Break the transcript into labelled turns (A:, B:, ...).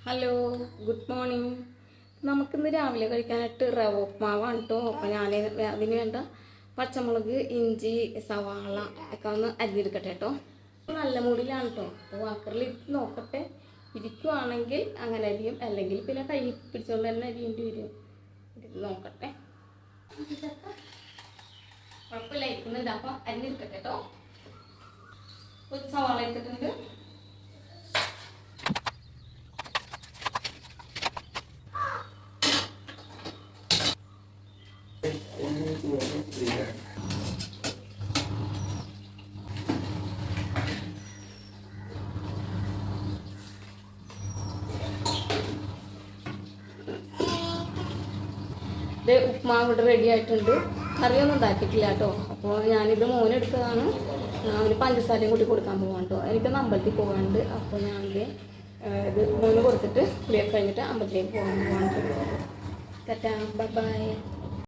A: Hello, good morning. നമുക്കിന്ന് രാവിലെ കഴിക്കാനായിട്ട് റവ ഉപ്മാവാണ് കേട്ടോ. അപ്പോൾ ഞാൻ അതിന് വേണ്ട പച്ചമുളക്, ഇഞ്ചി, സവാള ഒക്കെ ഒന്ന് അരിഞ്ഞെടുക്കട്ടെ കേട്ടോ. നല്ല മൂടിലാണ് കേട്ടോ. അപ്പോൾ വാക്കറിൽ ഇട്ട് നോക്കട്ടെ. ഇരിക്കുവാണെങ്കിൽ അങ്ങനെ അരിയും, അല്ലെങ്കിൽ പിന്നെ കൈ പിടിച്ചുകൊണ്ട് തന്നെ അരിയേണ്ടി വരും. നോക്കട്ടെ, കുഴപ്പമില്ല, ഇരിക്കുന്നുണ്ട്. അപ്പം അരിഞ്ഞെടുക്കട്ടെ കേട്ടോ. ഒരു സവാള എടുത്തിട്ടുണ്ട്. ഉപ്മാവ് ഇവിടെ റെഡി ആയിട്ടുണ്ട്. കറിയൊന്നും ഉണ്ടാക്കിയിട്ടില്ല കേട്ടോ. അപ്പോൾ ഞാനിത് മോനെടുത്തതാണ്. അവന് പഞ്ചസാരയും കൂട്ടി കൊടുക്കാൻ പോകാൻ കേട്ടോ. എനിക്കൊന്ന് അമ്പലത്തിൽ പോകാനുണ്ട്. അപ്പോൾ ഞാനിത് ഇത് മോന് കൊടുത്തിട്ട് കുളിയൊക്കെ കഴിഞ്ഞിട്ട് അമ്പലത്തിലേക്ക് പോകാൻ ടാറ്റാ, ബൈ ബൈ.